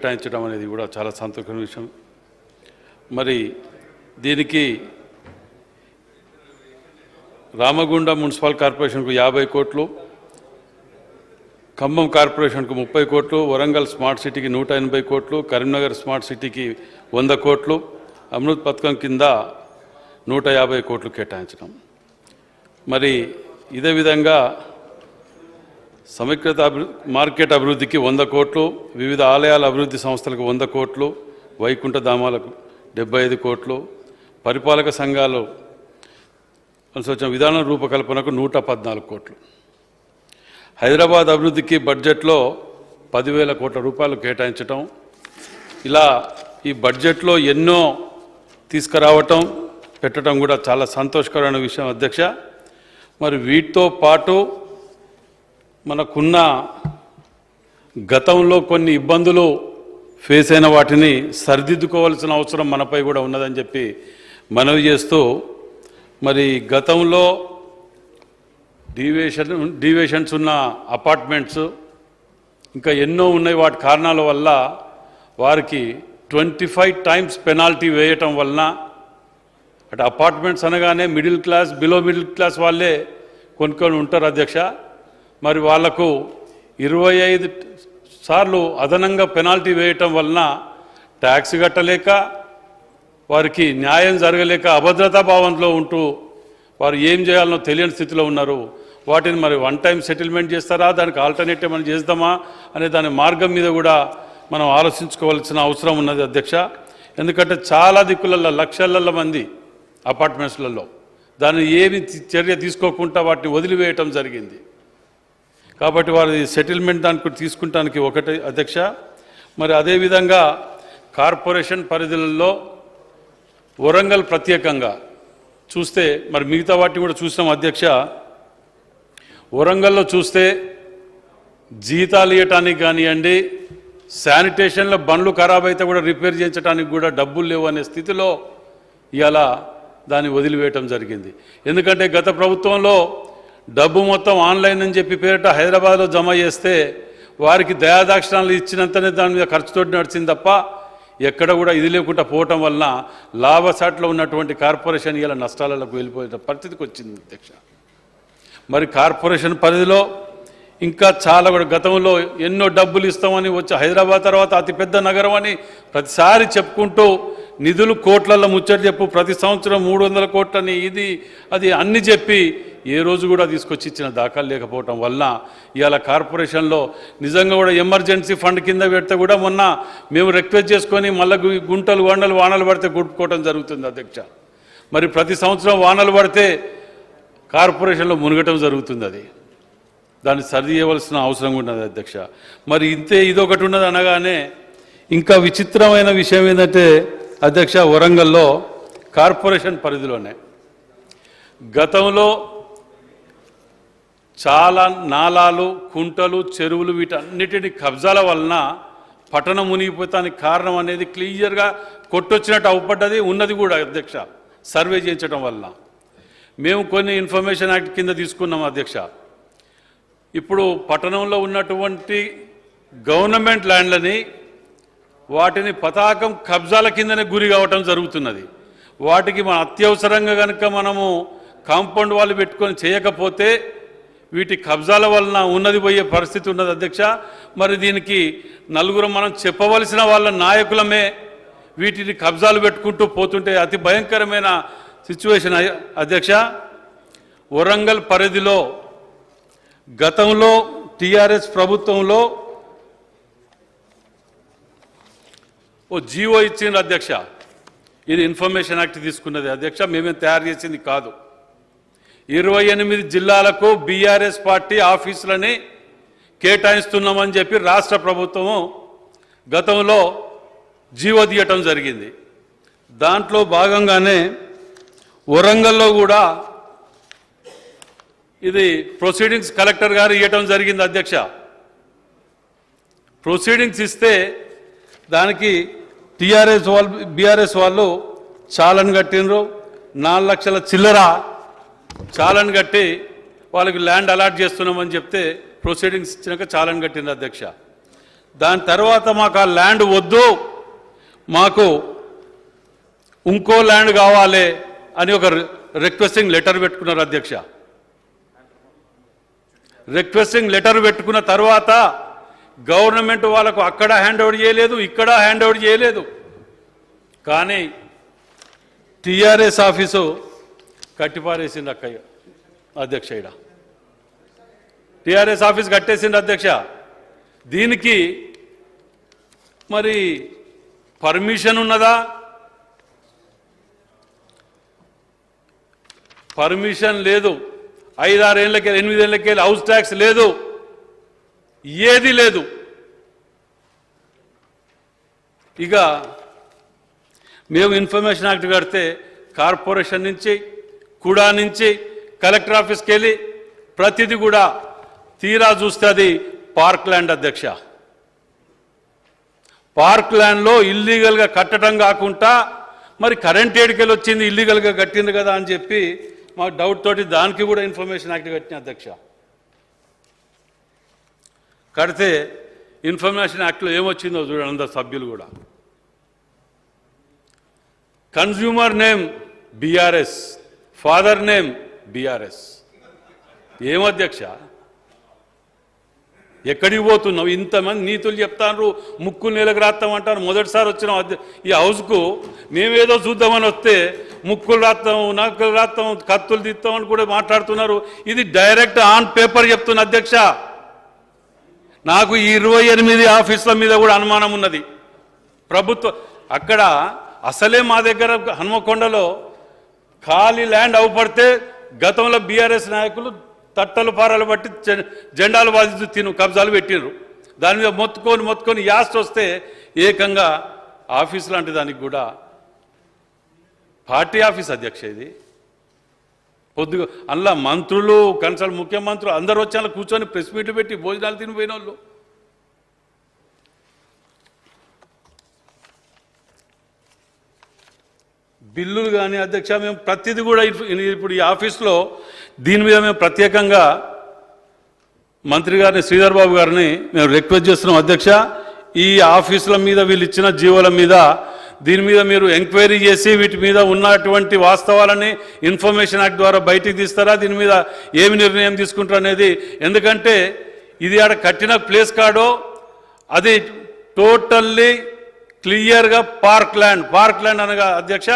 కేటాయించడం అనేది కూడా చాలా సంతోషమైన విషయం. మరి దీనికి రామగుండం మున్సిపల్ కార్పొరేషన్కు 50 కోట్లు, ఖమ్మం కార్పొరేషన్కు 30 కోట్లు, వరంగల్ స్మార్ట్ సిటీకి 180 కోట్లు, కరీంనగర్ స్మార్ట్ సిటీకి 100 కోట్లు, అమృత్ పథకం కింద 150 కోట్లు కేటాయించడం. మరి ఇదే విధంగా సమీకృత మార్కెట్ అభివృద్ధికి 100 కోట్లు, వివిధ ఆలయాల అభివృద్ధి సంస్థలకు 100 కోట్లు, వైకుంఠ ధామాలకు 75 కోట్లు, పరిపాలక సంఘాలు అనుసరించిన విధానం రూపకల్పనకు 114 కోట్లు. హైదరాబాద్ అభివృద్ధికి బడ్జెట్లో 10,000 కోట్ల రూపాయలు కేటాయించటం, ఇలా ఈ బడ్జెట్లో ఎన్నో తీసుకురావటం పెట్టడం కూడా చాలా సంతోషకరమైన విషయం అధ్యక్ష. మరి వీటితో పాటు మనకున్న గతంలో కొన్ని ఇబ్బందులు ఫేస్ అయిన వాటిని సరిదిద్దుకోవాల్సిన అవసరం మనపై కూడా ఉన్నదని చెప్పి మనవి చేస్తూ, మరి గతంలో డీవియేషన్స్ ఉన్న అపార్ట్మెంట్స్ ఇంకా ఎన్నో ఉన్నాయి. వాటి కారణాల వల్ల వారికి 25 టైమ్స్ పెనాల్టీ వేయటం వలన, అటు అపార్ట్మెంట్స్ అనగానే middle class, below middle class వాళ్ళే కొనుక్కొని ఉంటారు అధ్యక్ష. మరి వాళ్లకు 25 సార్లు అదనంగా పెనాల్టీ వేయటం వలన ట్యాక్స్ కట్టలేక, వారికి న్యాయం జరగలేక అభద్రతా భావంలో ఉంటూ వారు ఏం చేయాలనో తెలియని స్థితిలో ఉన్నారు. వాటిని మరి వన్ టైం సెటిల్మెంట్ చేస్తారా, దానికి ఆల్టర్నేటివ్ మనం చేద్దామా అనే దాని మార్గం మీద కూడా మనం ఆలోచించుకోవాల్సిన అవసరం ఉన్నది అధ్యక్ష. ఎందుకంటే చాలా దిక్కులలో లక్షల మంది అపార్ట్మెంట్స్లలో దాన్ని ఏమి చర్య తీసుకోకుండా వాటిని వదిలివేయటం జరిగింది. కాబట్టి వారి సెటిల్మెంట్ దానికి తీసుకుంటానికి ఒకటి అధ్యక్ష. మరి అదేవిధంగా కార్పొరేషన్ పరిధులలో వరంగల్ ప్రత్యేకంగా చూస్తే, మరి మిగతా వాటిని కూడా చూసినాం అధ్యక్ష. వరంగల్లో చూస్తే జీతాలు ఇవ్వటానికి కానివ్వండి, శానిటేషన్లో బండ్లు ఖరాబ్ అయితే కూడా రిపేర్ చేయించడానికి కూడా డబ్బులు లేవు అనే స్థితిలో ఇలా దాన్ని వదిలివేయటం జరిగింది. ఎందుకంటే గత ప్రభుత్వంలో డబ్బు మొత్తం ఆన్లైన్ అని చెప్పి పేరిట హైదరాబాద్లో జమ చేస్తే వారికి దయాదాక్షిణాలు ఇచ్చినంతనే దాని మీద ఖర్చుతో నడిచింది తప్ప ఎక్కడ కూడా ఇది లేకుండా పోవటం వలన లాభసాట్లో ఉన్నటువంటి కార్పొరేషన్ ఇలా నష్టాలకు వెళ్ళిపోయే పరిస్థితికి వచ్చింది అధ్యక్ష. మరి కార్పొరేషన్ పరిధిలో ఇంకా చాలా కూడా గతంలో ఎన్నో డబ్బులు ఇస్తామని వచ్చి హైదరాబాద్ తర్వాత అతిపెద్ద నగరం అని ప్రతిసారి చెప్పుకుంటూ నిధులు కోట్లలో ముచ్చట చెప్పు, ప్రతి సంవత్సరం 300 కోట్లని ఇది అది అన్ని చెప్పి ఏ రోజు కూడా తీసుకొచ్చి ఇచ్చిన దాఖలు లేకపోవటం వలన ఇవాళ కార్పొరేషన్లో నిజంగా కూడా ఎమర్జెన్సీ ఫండ్ కింద పెడితే కూడా మొన్న మేము రిక్వెస్ట్ చేసుకొని మళ్ళీ గుంటలు వానలు పడితే గుట్టుకోవటం జరుగుతుంది అధ్యక్ష. మరి ప్రతి సంవత్సరం వానలు పడితే కార్పొరేషన్లో మునగటం జరుగుతుంది. అది దాన్ని సరి చేయవలసిన అవసరం ఉన్నది అధ్యక్ష. మరి ఇదొకటి ఉన్నది అనగానే ఇంకా విచిత్రమైన విషయం ఏంటంటే అధ్యక్ష, వరంగల్లో కార్పొరేషన్ పరిధిలోనే గతంలో చాలా నాలాలు, కుంటలు, చెరువులు వీటన్నిటిని కబ్జాల వలన పట్టణం మునిగిపోతానికి కారణం అనేది క్లియర్గా కొట్టొచ్చినట్టు అవపడ్డది ఉన్నది కూడా అధ్యక్ష. సర్వే చేయించడం వలన మేము కొన్ని ఇన్ఫర్మేషన్ యాక్ట్ కింద తీసుకున్నాం అధ్యక్ష. ఇప్పుడు పట్టణంలో ఉన్నటువంటి గవర్నమెంట్ ల్యాండ్లని వాటిని పతాకం కబ్జాల కిందనే గురి కావటం జరుగుతున్నది. వాటికి మన అత్యవసరంగా కనుక మనము కాంపౌండ్ వాళ్ళు పెట్టుకొని చేయకపోతే వీటి కబ్జాల వలన ఉన్నది పోయే పరిస్థితి ఉన్నది అధ్యక్ష. మరి దీనికి నలుగురు మనం చెప్పవలసిన వాళ్ళ నాయకులమే వీటిని కబ్జాలు పెట్టుకుంటూ పోతుంటే అతి భయంకరమైన సిచ్యువేషన్ అధ్యక్ష. వరంగల్ పరిధిలో గతంలో టీఆర్ఎస్ ప్రభుత్వంలో ఓ జీవో ఇచ్చింది అధ్యక్ష. ఇది ఇన్ఫర్మేషన్ యాక్ట్ తీసుకున్నది అధ్యక్ష, మేమేం తయారు చేసింది కాదు. 28 జిల్లాలకు బీఆర్ఎస్ పార్టీ ఆఫీసులని కేటాయిస్తున్నామని చెప్పి రాష్ట్ర ప్రభుత్వము గతంలో జీవో తీయటం జరిగింది. దాంట్లో భాగంగానే వరంగల్లో కూడా ఇది ప్రొసీడింగ్స్ కలెక్టర్ గారు ఇవ్వటం జరిగింది అధ్యక్ష. ప్రొసీడింగ్స్ ఇస్తే దానికి బీఆర్ఎస్ వాళ్ళు చాలని కట్టినరు. 4 లక్షల చిల్లర చాలని కట్టి వాళ్ళకి ల్యాండ్ అలాట్ చేస్తున్నామని చెప్తే ప్రొసీడింగ్స్ ఇచ్చినాక చాలని కట్టింది అధ్యక్ష. దాని తర్వాత మాకు ఆ ల్యాండ్ వద్దు, మాకు ఇంకో ల్యాండ్ కావాలి అని ఒక రిక్వెస్టింగ్ లెటర్ పెట్టుకున్నారు అధ్యక్ష. రిక్వెస్టింగ్ లెటర్ పెట్టుకున్న తర్వాత గవర్నమెంట్ వాళ్ళకు అక్కడ హ్యాండ్ ఓవర్ చేయలేదు, ఇక్కడ హ్యాండ్ ఓవర్ చేయలేదు. కానీ టీఆర్ఎస్ ఆఫీసు కట్టిపారేసింది అక్కయ్య అధ్యక్ష. ఇక్కడ టీఆర్ఎస్ ఆఫీస్ కట్టేసింది అధ్యక్ష. దీనికి మరి పర్మిషన్ ఉన్నదా? పర్మిషన్ లేదు. 5-6 ఏళ్ళకి 8 ఏళ్ళకి హౌస్ ట్యాక్స్ లేదు, ఏది లేదు. ఇక మేము ఇన్ఫర్మేషన్ యాక్ట్ కడితే కార్పొరేషన్ నుంచి కూడా నుంచి కలెక్టర్ ఆఫీస్కి వెళ్ళి ప్రతిదీ కూడా తీరా చూస్తే అది పార్క్ ల్యాండ్ అధ్యక్ష. పార్క్ ల్యాండ్లో ఇల్లీగల్గా కట్టడం కాకుండా మరి కరెంట్ ఏడికెళ్ళి వచ్చింది, ఇల్లీగల్గా కట్టింది కదా అని చెప్పి మాకు డౌట్ తోటి దానికి కూడా ఇన్ఫర్మేషన్ యాక్ట్ కట్టిన అధ్యక్ష. కడితే ఇన్ఫర్మేషన్ యాక్ట్లో ఏమొచ్చిందో చూడండి అందరు సభ్యులు కూడా. Consumer name BRS, father name BRS. ఏం అధ్యక్ష, ఎక్కడికి పోతున్నావు? ఇంతమంది నీతులు చెప్తాను, ముక్కు నేలకు రాస్తామంటారు. మొదటిసారి వచ్చిన ఈ హౌస్కు మేమేదో చూద్దామని వస్తే ముక్కులు రాస్తాం, నక్కులు రాస్తాం, కత్తులు తీస్తామని కూడా మాట్లాడుతున్నారు. ఇది డైరెక్ట్ ఆన్ పేపర్ చెప్తున్న అధ్యక్ష. నాకు ఈ 28 ఆఫీసుల మీద కూడా అనుమానం ఉన్నది. ప్రభుత్వం అక్కడ అసలే మా దగ్గర హనుమకొండలో ఖాళీ ల్యాండ్ అవపడితే గతంలో బీఆర్ఎస్ నాయకులు తట్టలు పారాలు బట్టి జెండాలు బాధిస్తూ కబ్జాలు పెట్టినారు. దాని మీద మొత్తుకొని యాస్ట్ వస్తే ఏకంగా ఆఫీస్ లాంటి దానికి కూడా పార్టీ ఆఫీస్ అధ్యక్ష. ఇది పొద్దుగా అందులో మంత్రులు, కన్సల్ట్ ముఖ్యమంత్రులు అందరూ వచ్చి అలా కూర్చొని ప్రెస్ మీట్లు పెట్టి భోజనాలు తినిపోయిన వాళ్ళు. బిల్లులు కానీ అధ్యక్ష మేము ప్రతిదీ కూడా ఇప్పుడు ఈ ఆఫీస్లో దీని మీద మేము ప్రత్యేకంగా మంత్రి గారిని, శ్రీధర్ బాబు గారిని మేము రిక్వెస్ట్ చేస్తున్నాం అధ్యక్ష. ఈ ఆఫీసుల మీద వీళ్ళు ఇచ్చిన జీవోల మీద దీని మీద మీరు ఎంక్వైరీ చేసి వీటి మీద ఉన్నటువంటి వాస్తవాలని ఇన్ఫర్మేషన్ యాక్ట్ ద్వారా బయటికి తీస్తారా, దీని మీద ఏమి నిర్ణయం తీసుకుంటారు అనేది. ఎందుకంటే ఇది ఆడ కట్టిన ప్లేస్ కాడో అది టోటల్లీ క్లియర్గా పార్క్ ల్యాండ్ అనగా అధ్యక్ష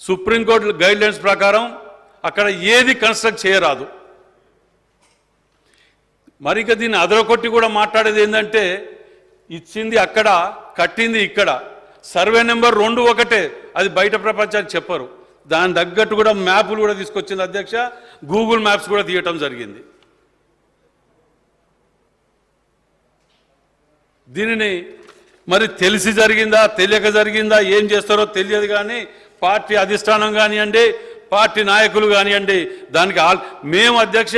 సుప్రీంకోర్టు గైడ్లైన్స్ ప్రకారం అక్కడ ఏది కన్స్ట్రక్ట్ చేయరాదు. మరి ఇక దీన్ని అదరకొట్టి కూడా మాట్లాడేది ఏంటంటే ఇచ్చింది అక్కడ, కట్టింది ఇక్కడ, సర్వే నెంబర్ 2 ఒకటే, అది బయట ప్రపంచానికి చెప్పరు. దాని తగ్గట్టు కూడా మ్యాపులు కూడా తీసుకొచ్చింది అధ్యక్ష. గూగుల్ మ్యాప్స్ కూడా తీయటం జరిగింది. దీనిని మరి తెలిసి జరిగిందా తెలియక జరిగిందా ఏం చేస్తారో తెలియదు. కానీ పార్టీ అధిష్టానం కానివ్వండి, పార్టీ నాయకులు కానివ్వండి, దానికి మేము అధ్యక్ష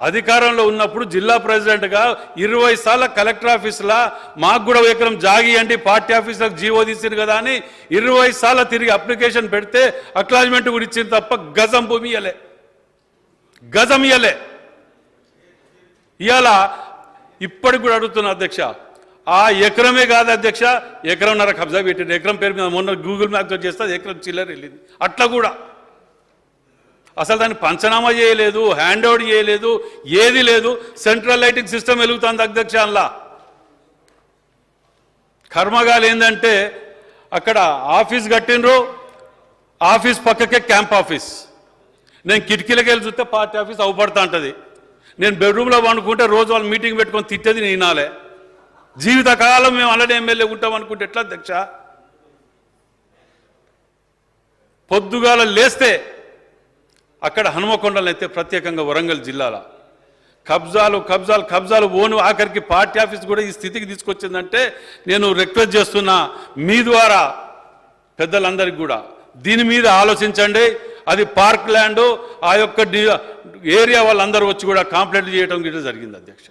అధికారంలో ఉన్నప్పుడు జిల్లా ప్రెసిడెంట్గా 20 సార్లు కలెక్టర్ ఆఫీసులా మాకు కూడా ఎకరం జాగియండి పార్టీ ఆఫీసులకు జీవో తీసింది కదా అని 20 సార్లు తిరిగి అప్లికేషన్ పెడితే అక్నాలజ్మెంట్ కూడా ఇచ్చింది తప్ప గజం భూమి ఇయ్యలే. ఇవాళ ఇప్పటికి కూడా అడుగుతున్నా అధ్యక్ష, ఆ ఎకరమే కాదు అధ్యక్ష, ఎకరంన్నర కబ్జా పెట్టింది. ఎకరం పేరు మీద మొన్న గూగుల్ మ్యాప్తో చేస్తే ఎకరం చిల్లర వెళ్ళింది. అట్లా కూడా అసలు దాన్ని పంచనామా చేయలేదు, హ్యాండ్ ఓవర్ చేయలేదు, ఏది లేదు. సెంట్రల్ లైటింగ్ సిస్టమ్ వెలుగుతుంది అధ్యక్ష. అలా కర్మగాలు ఏంటంటే అక్కడ ఆఫీస్ కట్టినరు, ఆఫీస్ పక్కకే క్యాంప్ ఆఫీస్. నేను కిటికీలకి వెళ్ళి చూస్తే పార్టీ ఆఫీస్ అవపడతా ఉంటుంది. నేను బెడ్రూమ్లో పండుకుంటే రోజు వాళ్ళు మీటింగ్ పెట్టుకొని తిట్టేది నేనాలే. జీవితకాలం మేము అలానే ఎమ్మెల్యే ఉంటాం అనుకుంటే ఎట్లా అధ్యక్ష? పొద్దుగాల లేస్తే అక్కడ హనుమకొండలు అయితే ప్రత్యేకంగా వరంగల్ జిల్లాలో కబ్జాలు ఓను ఆఖరికి పార్టీ ఆఫీస్ కూడా ఈ స్థితికి తీసుకొచ్చిందంటే నేను రిక్వెస్ట్ చేస్తున్నా మీ ద్వారా పెద్దలందరికీ కూడా దీని మీద ఆలోచించండి. అది పార్క్ ల్యాండ్, ఆ యొక్క ఏరియా వాళ్ళందరూ వచ్చి కూడా కంప్లైంట్ చేయడం గిట్ల జరిగింది అధ్యక్ష.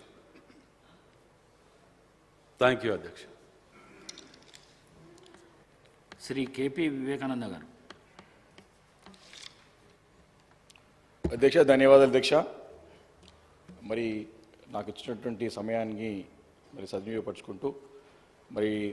థ్యాంక్ యూ అధ్యక్ష. శ్రీ కేపీ వివేకానంద గారు. అధ్యక్ష ధన్యవాదాలు అధ్యక్ష. మరి నాకు ఇచ్చినటువంటి సమయానికి మరి సద్వినియోగపరుచుకుంటూ మరి